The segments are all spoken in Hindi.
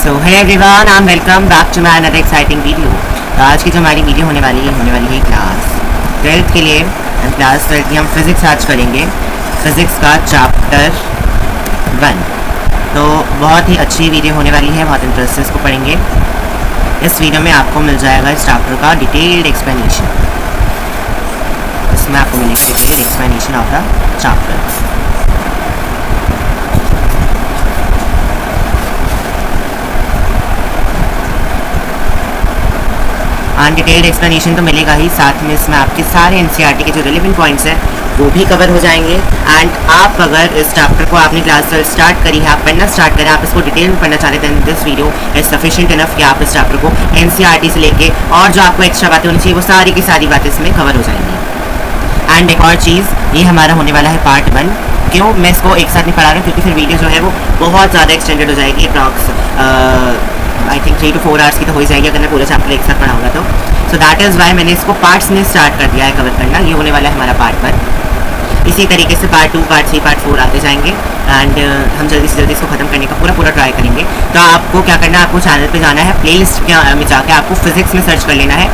So hey everyone, I am welcome back to my another exciting video. तो आज की जो हमारी वीडियो होने वाली है क्लास 12th के लिए। क्लास 12th की हम फिज़िक्स आज करेंगे, फिज़िक्स का चैप्टर 1। तो बहुत ही अच्छी वीडियो होने वाली है, बहुत इंटरेस्ट से इसको पढ़ेंगे। इस वीडियो में आपको मिल जाएगा इस चैप्टर का डिटेल्ड एक्सप्लेनेशन। इसमें आपको मिलेगा detailed explanation of the chapter. Detailed explanation तो मिलेगा ही, साथ में इसमें आपके सारे एनसीईआरटी के जो रिलेवेंट पॉइंट्स हैं वो भी कवर हो जाएंगे। एंड आप अगर इस चैप्टर को आपने क्लास 12 स्टार्ट करी है, आप पढ़ना स्टार्ट करें, आप इसको डिटेल में पढ़ना चाहते हैं, this video is sufficient enough कि आप इस चैप्टर को एनसीईआरटी से लेके और जो आपको एक्स्ट्रा बातें होनी चाहिए वो सारी की सारी बातें इसमें कवर हो जाएंगी। एंड एक और चीज़, ये हमारा होने वाला है पार्ट 1। क्यों मैं इसको एक साथ नहीं पढ़ा रहा हूँ, क्योंकि फिर वीडियो जो है वो बहुत ज़्यादा एक्सटेंडेड हो जाएगी। Approx I think 3 to 4 hours की तो हो ही जाएगी अगर मैं पूरा चैप्टर एक साथ पढ़ाऊंगा तो। सो दैट इज़ वाई मैंने इसको पार्ट्स में स्टार्ट कर दिया है कवर करना। ये होने वाला है हमारा पार्ट 1। इसी तरीके से पार्ट 2, पार्ट 3, पार्ट 4 आते जाएंगे। एंड हम जल्दी से जल्दी इसको ख़त्म करने का पूरा ट्राई करेंगे। तो आपको क्या करना है, आपको चैनल पे जाना है, प्लेलिस्ट में जाके आपको फिजिक्स में सर्च कर लेना है।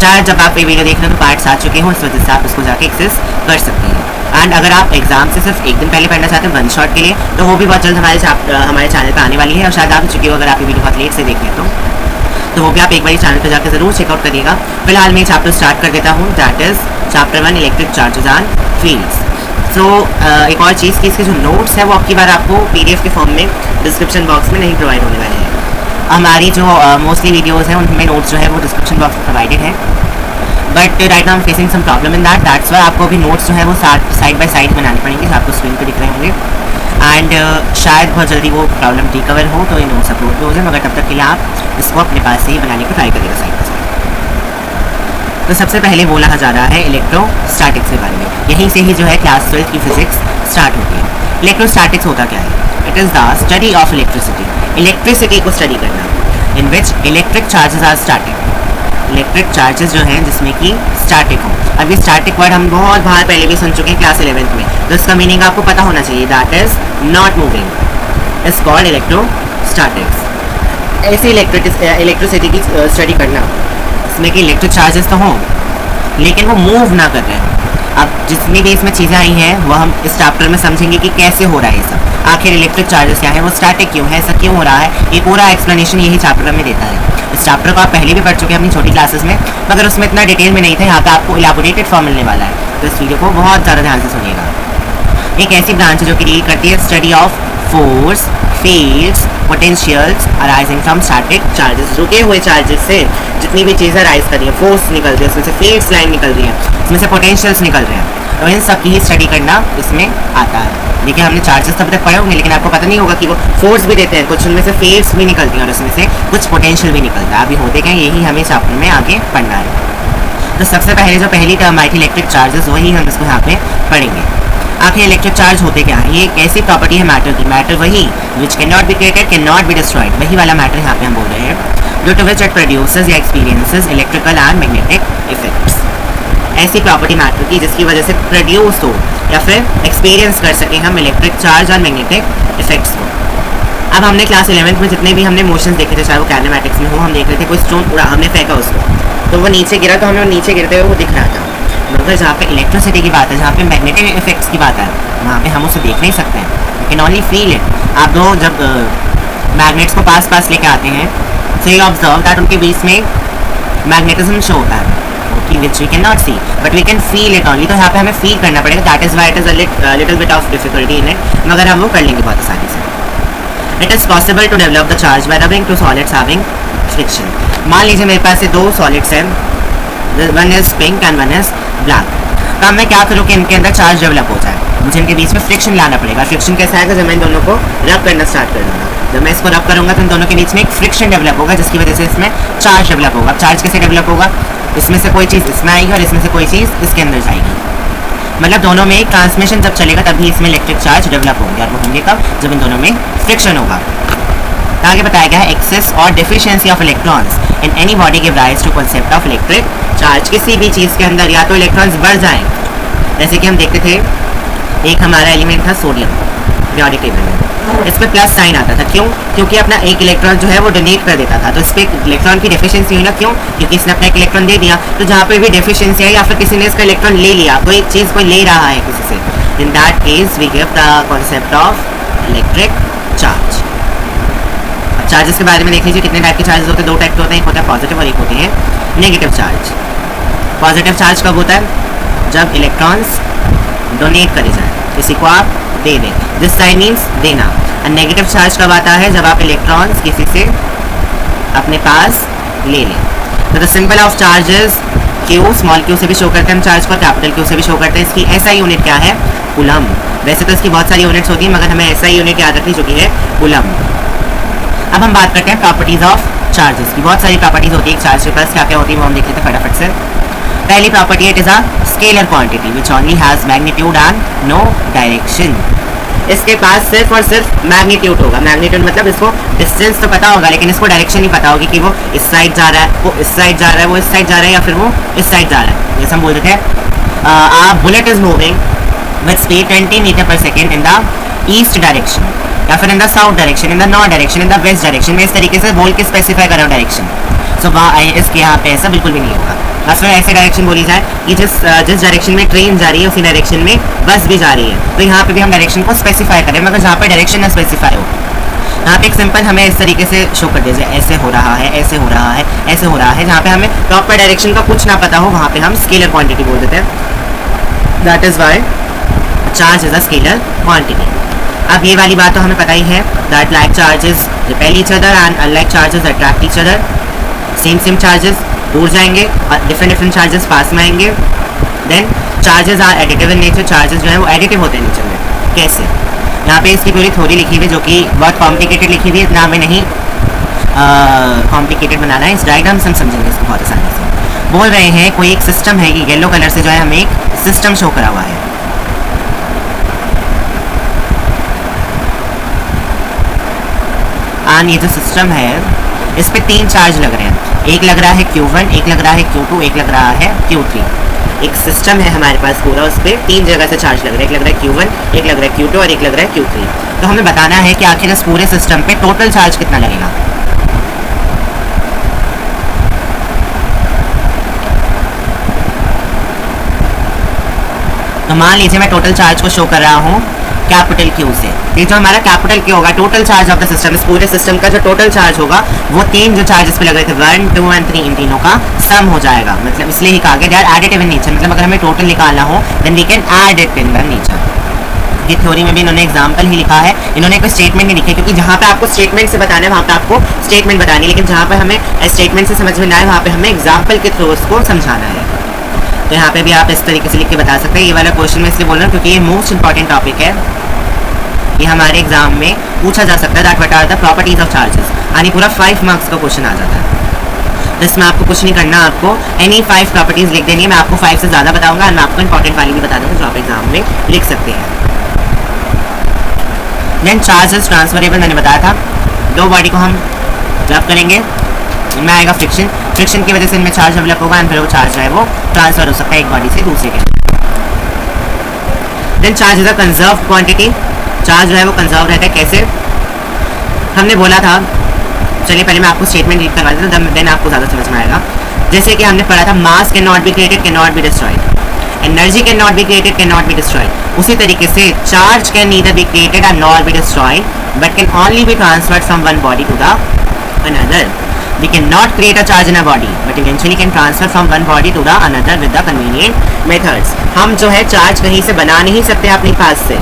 शायद जब आप ये वीडियो देख रहे हो तो पार्ट्स आ चुके हों, इस वजह से आप उसको जाके एक्सेस कर सकते हैं। एंड अगर आप एग्जाम से सिर्फ एक दिन पहले पढ़ना चाहते हैं 1 शॉट के लिए, तो वो भी बहुत जल्द हमारे चैनल पर आने वाली है। और शायद आप चुकी हो अगर आप ये वीडियो बहुत लेट से देख रहे तो वो भी आप एक बार चैनल पर जाकर ज़रूर चेकआउट करिएगा। फिलहाल मैं चैप्टर स्टार्ट कर देता हूँ, that is chapter 1 electric charges and fields. So एक और चीज़ कि इसके जो नोट्स है वो आपकी बार आपको PDF के फॉर्म में डिस्क्रिप्शन बॉक्स में नहीं प्रोवाइड होने वाले हैं। हमारी जो मोस्टली वीडियोज़ हैं उनमें नोट्स जो है वो डिस्क्रिप्शन बॉक्स में प्रोवाइडेड है, but right now I am facing some problem in that's why आपको अभी नोट्स जो है वो साइड बाय साइड बनाने पड़ेंगे, जो आपको स्क्रीन पे दिख रहे होंगे। एंड शायद बहुत जल्दी वो प्रॉब्लम रिकवर हो तो ये नोट्स अपलोड भी हो जाए, मगर तब तक के लिए आप इसको अपने पास से ही बनाने को ट्राई करिएगा साइड बाय साइड। तो सबसे पहले बोला जा रहा है इलेक्ट्रोस्टैटिक्स के बारे में। यहीं से ही जो है क्लास 12 की फिजिक्स स्टार्ट होती है। इलेक्ट्रोस्टैटिक्स होता क्या है? It is the study of electricity को स्टडी करना, in which electric charges are static. Electric charges जो हैं जिसमें कि स्टैटिक हो। अब ये स्टैटिक वर्ड हम बहुत बार पहले भी सुन चुके हैं क्लास 11th में, तो इसका मीनिंग आपको पता होना चाहिए, that is not moving is called electrostatics. ऐसी इलेक्ट्रिसिटी की स्टडी करना इसमें कि इलेक्ट्रिक चार्जेस तो हों लेकिन वो मूव ना कर रहे हैं। अब जितनी भी इसमें चीज़ें आई हैं वो हम इस चैप्टर में समझेंगे कि कैसे हो रहा है ये सब, आखिर इलेक्ट्रिक चार्जेस क्या है, वो स्टैटिक क्यों है, ऐसा क्यों हो रहा है, ये पूरा एक्सप्लेनेशन यही चैप्टर में देता है। इस चैप्टर को आप पहले भी पढ़ चुके हैं अपनी छोटी क्लासेस में, मगर उसमें इतना डिटेल में नहीं था। यहाँ पे आपको इलाबोरेटेड फॉर्म मिलने वाला है, तो इस वीडियो को बहुत ज़्यादा ध्यान से सुनिएगा। एक ऐसी ब्रांच है जो कि डील करती है study of force, fields, potentials arising from static charges. रुके हुए चार्जेस से जितनी भी चीज़ें अराइज कर रही हैं, फोर्स निकल रही है उसमें से, फील्ड्स लाइन निकल रही हैं उसमें से, पोटेंशियल्स निकल रहे हैं, तो इन सब की ही स्टडी करना इसमें आता है। देखिए हमने चार्जेस तब तक पढ़े होंगे, लेकिन आपको पता नहीं होगा कि वो फोर्स भी देते हैं, कुछ उनमें से फील्ड्स भी निकलती हैं और उसमें से कुछ पोटेंशियल भी निकलता है। अभी होते क्या, यही हमें चैप्टर में आगे पढ़ना है। तो सबसे पहले जो पहली टर्म आई थी इलेक्ट्रिक चार्जेस, वही हम इसको यहाँ पे पढ़ेंगे। आखिर इलेक्ट्रिक चार्ज होते क्या है? ये एक ऐसी प्रॉपर्टी है मैटर की, मैटर वही which can not be created, can not be destroyed, वही वाला मैटर यहाँ पे हम बोल रहे हैं, due to which it produces या experiences electrical and magnetic effects. ऐसी प्रॉपर्टी मैटर की जिसकी वजह से प्रोड्यूस हो या फिर एक्सपीरियंस कर सकें हम इलेक्ट्रिक चार्ज और मैग्नेटिक इफेक्ट्स को। अब हमने क्लास 11th में जितने भी हमने मोशंस देखे थे, चाहे वो काइनेमैटिक्स में हो, हम देख रहे थे कोई स्टोन उड़ा, हमने फेंका उसको तो वो नीचे गिरा, तो हमें नीचे गिरते हुए वो दिख रहा था। मगर जहाँ पे इलेक्ट्रिसिटी की बात है, जहाँ पे मैग्नेटिक इफेक्ट्स की बात है, वहाँ पे हम उसे देख नहीं सकते हैं, you can only feel it. आप दो जब मैग्नेट्स को पास लेके आते हैं, सो यू ऑब्जर्व दैट उनके बीच में मैग्नेटिज्म शो होता है, which we cannot see but we can feel it only। तो यहाँ पे हमें फील करना पड़ेगा, that is why it is a little bit of difficulty in it, मगर हम वो कर लेंगे बहुत आसानी से। It is possible to develop the charge by rubbing two solids having friction। मान लीजिए मेरे पास ये दो सॉलिड्स हैं, one is pink and one is black। तो मैं क्या करूँ कि इनके अंदर चार्ज डेवलप हो जाए, मुझे इनके बीच में फ्रिक्शन लाना पड़ेगा। फ्रिक्शन कैसा आएगा? जब मैं इन दोनों को रब करना स्टार्ट कर दूँगा, जब मैं इसको रब करूँगा तो इन दोनों के बीच में एक फ्रिक्शन डेवलप होगा, जिसकी वजह से इसमें चार्ज डेवलप होगा। चार्ज कैसे डेवलप होगा? इसमें से कोई चीज़ इसमें आएगी और इसमें से कोई चीज़ इसके अंदर जाएगी, मतलब दोनों में ट्रांसमिशन जब चलेगा तभी इसमें इलेक्ट्रिक चार्ज डेवलप होंगे, और वो होंगे कब? जब इन दोनों में फ्रिक्शन होगा। आगे बताया गया है एक्सेस और deficiency of electrons in any body give rise to concept of electric charge. किसी भी चीज़ के अंदर या तो इलेक्ट्रॉन्स बढ़ जाएं, जैसे कि हम देखते थे एक हमारा एलिमेंट था सोडियम पीरियोडिक टेबल में, इस पे प्लस साइन आता था। क्यों? क्योंकि अपना एक इलेक्ट्रॉन जो है वो डोनेट कर देता था, तो इस पर इलेक्ट्रॉन की डेफिशिएंसी हुई ना। क्यों? क्योंकि इसने अपना एक इलेक्ट्रॉन दे दिया। तो जहाँ पे भी डेफिशिएंसी है या फिर किसी ने इसका इलेक्ट्रॉन ले लिया, कोई चीज़ कोई ले रहा है किसी से, in that case we give the concept of electric charge. अब चार्जेस के बारे में देख लीजिए कितने टाइप के चार्जेस होते हैं। दो टाइप के होते हैं, एक होता है पॉजिटिव और एक होते हैं नेगेटिव चार्ज। पॉजिटिव चार्ज कब होता है? जब इलेक्ट्रॉन्स डोनेट करे जाए, किसी को आप दे दें, दिस साइन मीन्स देना। और नेगेटिव चार्ज कब आता है? जब आप इलेक्ट्रॉन्स किसी से अपने पास ले लें। तो the symbol of charges Q, small Q से भी शो करते हैं हम चार्ज को, कैपिटल क्यू से भी शो करते हैं। इसकी एसआई यूनिट क्या है? कूलम। वैसे तो इसकी बहुत सारी यूनिट्स होती हैं, मगर हमें एसआई यूनिट याद रखनी, जो कि है कूलम। अब हम बात करते हैं प्रॉपर्टीज ऑफ चार्जेस की। बहुत सारी प्रॉपर्टीज होती है एक चार्ज के पास, क्या क्या होती है वो हम देख लेते हैं फटाफट से। पहली property, it is a scalar quantity which only has magnitude and no direction. इसके पास सिर्फ और सिर्फ मैग्नीट्यूड होगा। मैग्नीट्यूड मतलब इसको डिस्टेंस तो पता होगा, लेकिन इसको डायरेक्शन नहीं पता होगी कि वो इस साइड जा रहा है, वो इस साइड जा रहा है, वो इस साइड जा रहा है, या फिर वो इस साइड जा रहा है। जैसे हम बोल देते हैं bullet is moving with speed 20 metre per second in the east direction, या फिर in the south direction, in the north direction, in the west direction. मैं इस तरीके से बोल के स्पेसिफाई कर रहा हूँ डायरेक्शन। सो इसके यहाँ पे ऐसा बिल्कुल भी नहीं होगा। बस में ऐसे डायरेक्शन बोली जाए कि जिस डायरेक्शन में ट्रेन जा रही है उसी डायरेक्शन में बस भी जा रही है, तो यहाँ पे भी हम डायरेक्शन को स्पेसिफाई करें। मगर जहाँ पे डायरेक्शन ना स्पेसिफाई हो, यहाँ पे एक सिंपल हमें इस तरीके से शो कर दीजिए, ऐसे हो रहा है, ऐसे हो रहा है, ऐसे हो रहा है। जहाँ पे हमें प्रॉपर डायरेक्शन का कुछ ना पता हो, वहाँ पे हम स्केलर क्वांटिटी बोल देते हैं। That is why charge is a scalar quantity. अब ये वाली बात तो हमें पता ही है, that like charges repel each other and unlike charges attract each other. Same charges दूर जाएंगे और डिफरेंट चार्जेस पास में आएंगे। Then charges are additive in nature. Charges जो है वो एडिटिव होते हैं नेचर में। कैसे? यहाँ पे इसकी पूरी थ्योरी लिखी हुई है, जो कि बहुत कॉम्प्लिकेटेड लिखी हुई है, इतना हमें नहीं कॉम्प्लिकेटेड बनाना है। इस डायग्राम से हम समझेंगे इसको बहुत आसानी से। बोल रहे हैं कोई एक सिस्टम है, कि येलो कलर से जो है हमें एक सिस्टम शो करा हुआ है। और ये जो सिस्टम है इस पे 3 चार्ज लग रहे हैं। एक लग रहा है Q1, एक लग रहा है Q2, एक लग रहा है Q3। एक सिस्टम है हमारे पास पूरा, उस पर 3 जगह से चार्ज लग रहा है। एक लग रहा है Q1, एक लग रहा है Q2 और एक लग रहा है Q3। तो हमें बताना है कि आखिर इस पूरे सिस्टम पे टोटल चार्ज कितना लगेगा। तो मान लीजिए मैं टोटल चार्ज को शो कर रहा हूँ कैपिटल Q से। ये जो हमारा कैपिटल Q होगा, total charge of the system, इस पूरे सिस्टम का जो टोटल चार्ज होगा वो 3 जो चार्जेस पे लग रहे थे 1, 2 एंड 3, इन तीनों का सम हो जाएगा। मतलब इसलिए ही कहा गया they are additive in nature. मतलब अगर हमें टोटल निकालना हो then we can add it in the nature. ये थ्योरी में भी इन्होंने एग्जाम्पल ही लिखा है, इन्होंने कोई स्टेटमेंट नहीं लिखी, क्योंकि जहाँ पे आपको स्टेटमेंट से बताना है वहाँ पे आपको स्टेटमेंट बतानी है, लेकिन जहाँ पे हमें स्टेटमेंट से समझ में ना आए वहाँ पे हमें एग्जाम्पल के थ्रू उसको समझाना है। तो यहाँ पे भी आप इस तरीके से लिख के बता सकते हैं। ये वाला क्वेश्चन में इसलिए बोल रहा हूँ क्योंकि ये मोस्ट इंपॉर्टेंट टॉपिक है, ये हमारे एग्जाम में पूछा जा सकता है। That what are the properties of charges, यानी पूरा 5 मार्क्स का क्वेश्चन आ जाता है। इसमें आपको कुछ नहीं करना, आपको एनी 5 प्रॉपर्टीज लिख देनी है। मैं आपको 5 से ज़्यादा बताऊंगा और मैं आपको इंपॉर्टेंट वाली भी बता दूँगा जो आप एग्जाम में लिख सकते हैं। देन चार्ज इज ट्रांसफरेबल, मैंने बताया था। 2 बॉडी को हम जब करेंगे इनमें आएगा फ्रिक्शन, फ्रिक्शन की वजह से इनमें चार्ज डेवलप होगा एंड फिर वो चार्ज जो है वो ट्रांसफर हो सकता है एक बॉडी से दूसरे के। Then charge is a conserve quantity, charge जो है वो कंजर्व रहता है। कैसे? हमने बोला था, चलिए पहले मैं आपको स्टेटमेंट रीड करवा देता हूँ, देन आपको ज़्यादा समझ में आएगा। जैसे कि हमने पढ़ा था mass can not be created, can not be destroyed, energy can not be created, can not be destroyed. उसी तरीके से charge can neither be created and not be destroyed but can only be transferred from one body to the other. We cannot create a charge in a body, but eventually can transfer from one body to the another with the convenient methods. हम जो है चार्ज कहीं से बना नहीं सकते अपने पास से।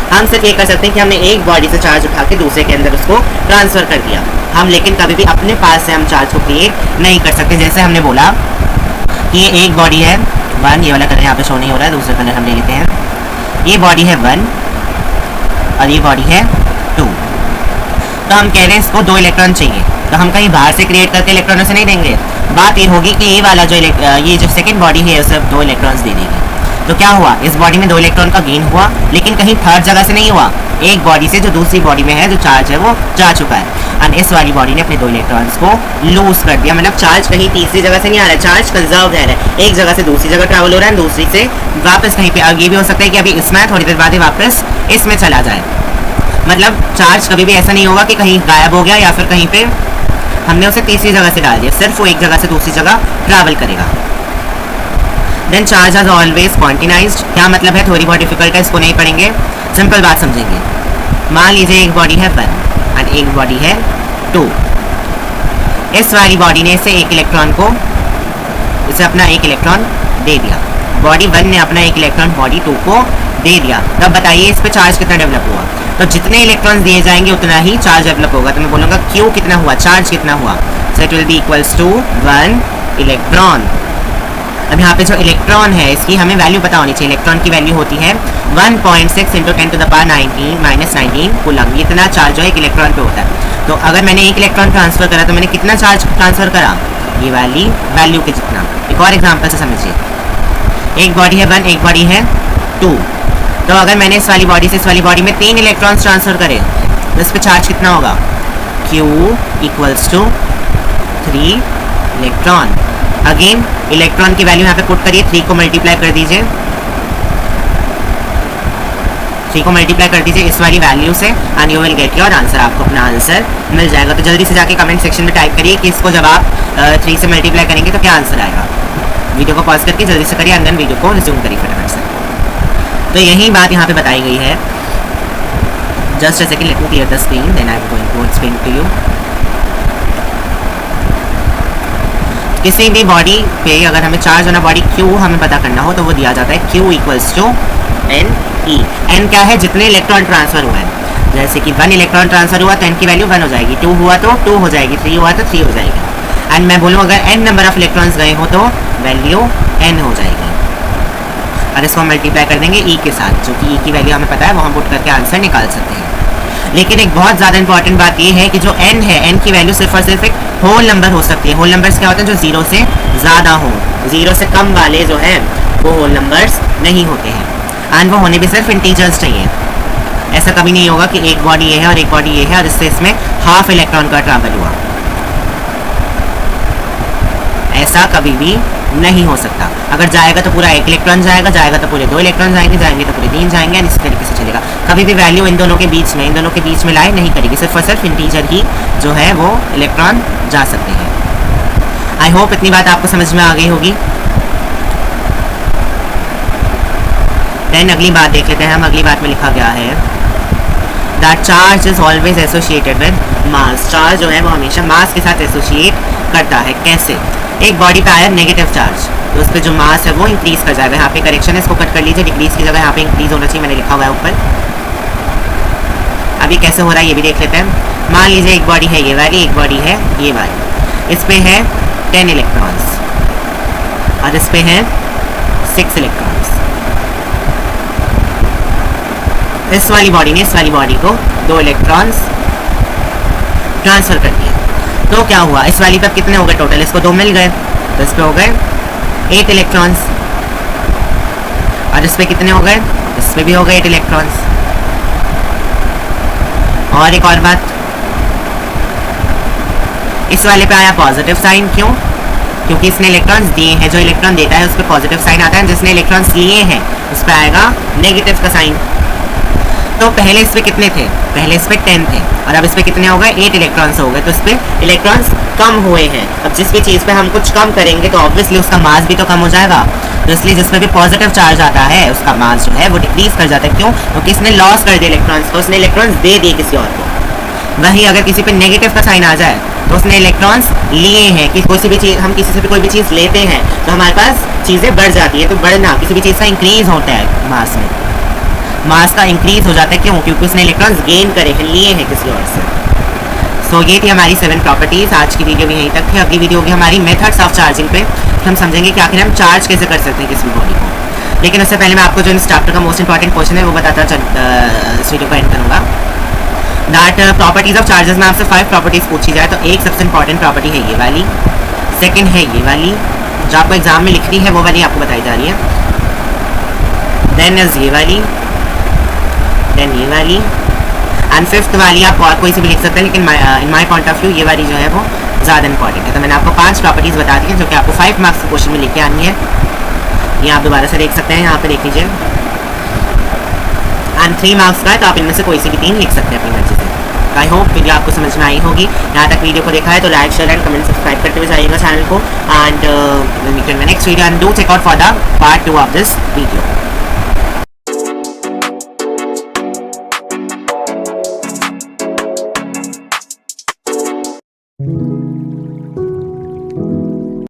हम सिर्फ ये कर सकते हैं कि हमने एक बॉडी से चार्ज उठा के दूसरे के अंदर उसको ट्रांसफ़र कर दिया। हम लेकिन कभी भी अपने पास से हम चार्ज को क्रिएट नहीं कर सकते। जैसे हमने बोला कि ये एक बॉडी है 1, ये वाला कलर यहाँ पे शो नहीं हो रहा है, दूसरा कलर हम ले लेते हैं। ये बॉडी है 1 और ये बॉडी है 2। तो हम कह रहे हैं इसको 2 इलेक्ट्रॉन चाहिए, तो हम कहीं बाहर से क्रिएट करके इलेक्ट्रॉनों से नहीं देंगे। बात ये होगी कि ये वाला जो ये जो सेकंड बॉडी है उसे 2 इलेक्ट्रॉन्स दे देगी। तो क्या हुआ, इस बॉडी में 2 इलेक्ट्रॉन का गेन हुआ, लेकिन कहीं थर्ड जगह से नहीं हुआ। एक बॉडी से जो दूसरी बॉडी में है जो चार्ज है वो जा चुका है, और इस वाली बॉडी ने अपने 2 इलेक्ट्रॉन्स को लूज कर दिया। मतलब चार्ज कहीं तीसरी जगह से नहीं आ रहा है, चार्ज कंजर्व रह रहा है, एक जगह से दूसरी जगह ट्रैवल हो रहा है, दूसरी से वापस कहीं पे। अब ये भी हो सकता है कि अभी इसमें थोड़ी देर बाद ही वापस इसमें चला जाए। मतलब चार्ज कभी भी ऐसा नहीं होगा कि कहीं गायब हो गया या फिर कहीं पे हमने उसे तीसरी जगह से डाल दिया, सिर्फ वो एक जगह से दूसरी जगह ट्रैवल करेगा। देन चार्ज इज ऑलवेज क्वांटिनाइज्ड, क्या मतलब है, थोड़ी बहुत डिफिकल्ट है, इसको नहीं पढ़ेंगे, सिंपल बात समझेंगे। मान लीजिए एक बॉडी है 1 एंड एक बॉडी है 2। इस वाली बॉडी ने इसे एक इलेक्ट्रॉन को, इसे अपना एक इलेक्ट्रॉन दे दिया, बॉडी 1 ने अपना एक इलेक्ट्रॉन बॉडी 2 को दे दिया। तब बताइए इस पे चार्ज कितना डेवलप हुआ। तो जितने इलेक्ट्रॉन्स दिए जाएंगे उतना ही चार्ज डेवलप होगा। तो मैं बोलूँगा Q कितना हुआ, चार्ज कितना हुआ, so it will be equals to 1 electron. अब यहाँ पे जो इलेक्ट्रॉन है इसकी हमें वैल्यू पता होनी चाहिए। इलेक्ट्रॉन की वैल्यू होती है 1.6 × 10⁻19 कूलम। इतना चार्ज जो है एक इलेक्ट्रॉन पे होता है। तो अगर मैंने एक इलेक्ट्रॉन ट्रांसफर करा तो मैंने कितना चार्ज ट्रांसफर करा, ये वाली वैल्यू के जितना। एक और एग्जाम्पल से समझिए, एक बॉडी है 1, एक बॉडी है 2। तो अगर मैंने इस वाली बॉडी से इस वाली बॉडी में 3 इलेक्ट्रॉन्स ट्रांसफर करे तो इस पर चार्ज कितना होगा, Q equals to 3 electron. Again electron की वैल्यू यहाँ पे पुट करिए, 3 को मल्टीप्लाई कर दीजिए, 3 को मल्टीप्लाई कर दीजिए इस वाली वैल्यू से and you will get your answer. आपको अपना आंसर मिल जाएगा। तो जल्दी से जाके कमेंट सेक्शन में टाइप करिए कि इसको जब आप 3 से मल्टीप्लाई करेंगे तो क्या आंसर आएगा। वीडियो को पॉज करके जल्दी से करिए एंड देन वीडियो को रिज्यूम करिए फटाफट से। तो यही बात यहाँ पे बताई गई है। Just a second, let me clear the screen, then I am going to explain to you. किसी भी बॉडी पे अगर हमें चार्ज होना बॉडी Q हमें पता करना हो तो वो दिया जाता है Q equals to NE। N क्या है, जितने इलेक्ट्रॉन ट्रांसफर हुए हैं। जैसे कि 1 इलेक्ट्रॉन ट्रांसफर हुआ तो N की वैल्यू 1 हो जाएगी, 2 हुआ तो 2 हो जाएगी, 3 हुआ तो 3 हो जाएगी। एंड मैं बोलूँ अगर N नंबर ऑफ इलेक्ट्रॉन्स गए हो तो वैल्यू N हो जाएगी। और इसको हम मल्टीप्लाई कर देंगे E के साथ, जो कि E की वैल्यू हमें पता है वो हम पुट करके आंसर निकाल सकते हैं। लेकिन एक बहुत ज़्यादा इंपॉर्टेंट बात ये है कि जो N है, N की वैल्यू सिर्फ और सिर्फ एक होल नंबर हो सकती है। होल नंबर्स क्या होते हैं, जो 0 से ज़्यादा हो, 0 से कम वाले जो हैं वो होल नंबर्स नहीं होते हैं। एंड वो होने भी सिर्फ इंटीजर्स चाहिए। ऐसा कभी नहीं होगा कि एक बॉडी ये है और एक बॉडी ये है और इससे इसमें हाफ इलेक्ट्रॉन का ट्रैवल हुआ, ऐसा कभी भी नहीं हो सकता। अगर जाएगा तो पूरा 1 इलेक्ट्रॉन जाएगा, जाएगा तो पूरे 2 इलेक्ट्रॉन जाएंगे, जाएंगे तो पूरे 3 जाएंगे, इस तरीके से चलेगा। कभी भी वैल्यू इन दोनों के बीच में, इन दोनों के बीच में लाए नहीं करेगी, सिर्फ और सिर्फ इंटीजर ही जो है वो इलेक्ट्रॉन जा सकते हैं। आई होप इतनी बात आपको समझ में आ गई होगी। देन अगली बात देख लेते हैं हम। अगली बात में लिखा गया है that charge is always associated with mass. Charge जो है वो हमेशा मास के साथ एसोसिएट करता है। कैसे, एक बॉडी पे आया नेगेटिव चार्ज तो उस पर जो मास है वो इंक्रीज कर जाएगा। यहाँ पे करेक्शन है, इसको कट कर लीजिए, डिक्रीज की जगह यहाँ पे इंक्रीज होना चाहिए, मैंने लिखा हुआ है ऊपर। अभी कैसे हो रहा है ये भी देख लेते हैं। मान लीजिए एक बॉडी है ये वाली, एक बॉडी है ये वाली, इस पे है 10 इलेक्ट्रॉन्स और इस पे है 6 इलेक्ट्रॉन्स। इस वाली बॉडी ने इस वाली बॉडी को 2 इलेक्ट्रॉन्स ट्रांसफर कर दिए। तो क्या हुआ, इस वाली पे कितने हो गए टोटल, इसको 2 मिल गए तो इस पे हो गए 8 इलेक्ट्रॉन्स और इस पे कितने हो गए, इस पे भी हो गए 8 इलेक्ट्रॉन्स। और एक और बात, इस वाले पे आया पॉजिटिव साइन, क्यों, क्योंकि इसने इलेक्ट्रॉन्स दिए हैं। जो इलेक्ट्रॉन देता है उस पर पॉजिटिव साइन आता है, जिसने इलेक्ट्रॉन्स लिए हैं उस पर आएगा नेगेटिव का साइन। तो पहले इस पे कितने थे, पहले इस पे 10 थे और अब इस पे कितने हो गए, 8 इलेक्ट्रॉन्स हो गए। तो इस पे इलेक्ट्रॉन्स कम हुए हैं। अब जिस भी चीज़ पे हम कुछ कम करेंगे तो ऑब्वियसली उसका मास भी तो कम हो जाएगा। तो इसलिए जिस पे भी पॉजिटिव चार्ज आता है उसका मास जो है वो डिक्रीज कर जाता है। क्यों, क्योंकि इसने लॉस कर दिया इलेक्ट्रॉन्स को, उसने इलेक्ट्रॉन्स दे दिए किसी और को। वहीं अगर किसी पे नेगेटिव का साइन आ जाए तो उसने इलेक्ट्रॉन्स लिए हैं। कि कोई सी भी चीज़, हम किसी से भी कोई भी चीज़ लेते हैं तो हमारे पास चीज़ें बढ़ जाती है। तो बढ़ना किसी भी चीज़ का इंक्रीज होता है, मास में मास का इंक्रीज हो जाता है। क्यों, क्योंकि उसने इलेक्ट्रॉन्स गेन करे हैं, लिए हैं किसी और से। सो ये थी हमारी 7 प्रॉपर्टीज़। आज की वीडियो भी यहीं तक है। अगली वीडियो होगी हमारी मेथड्स ऑफ चार्जिंग पे। हम समझेंगे कि आखिर हम चार्ज कैसे कर सकते हैं किसी बॉडी को। लेकिन उससे पहले मैं आपको जो इस चैप्टर का मोस्ट इंपॉर्टेंट क्वेश्चन है वो बताता इस वीडियो को एंड करूँगा। दैट प्रॉपर्टीज़ ऑफ चार्जेस में आपसे 5 प्रॉपर्टीज़ पूछी जाए तो एक सबसे इंपॉर्टेंट प्रॉपर्टी है ये वाली, सेकेंड है ये वाली जो आपको एग्जाम में लिखनी है, वो वाली आपको बताई जा रही है। देन इज ये वाली, देन ये वाली एंड फिफ्थ वाली आप और कोई से भी लिख सकते हैं, लेकिन इन माई पॉइंट ऑफ व्यू ये वाली जो है वो ज़्यादा इंपॉर्टेंट है। तो मैंने आपको 5 प्रॉपर्टीज़ बता दी हैं जो कि आपको 5 मार्क्स के क्वेश्चन में लिख के आनी है। ये आप दोबारा से देख सकते हैं, यहाँ पे देख लीजिए। एंड 3 मार्क्स का है, तो आप इनमें से कोई सी भी 3 लिख सकते हैं अपनी मर्जी से। आई होप वीडियो आपको समझ में आई होगी। यहाँ तक वीडियो को देखा है तो like share and comment subscribe करते हुए जाइएगा चैनल को, and meet in next video and do check out for the part 2 of this video.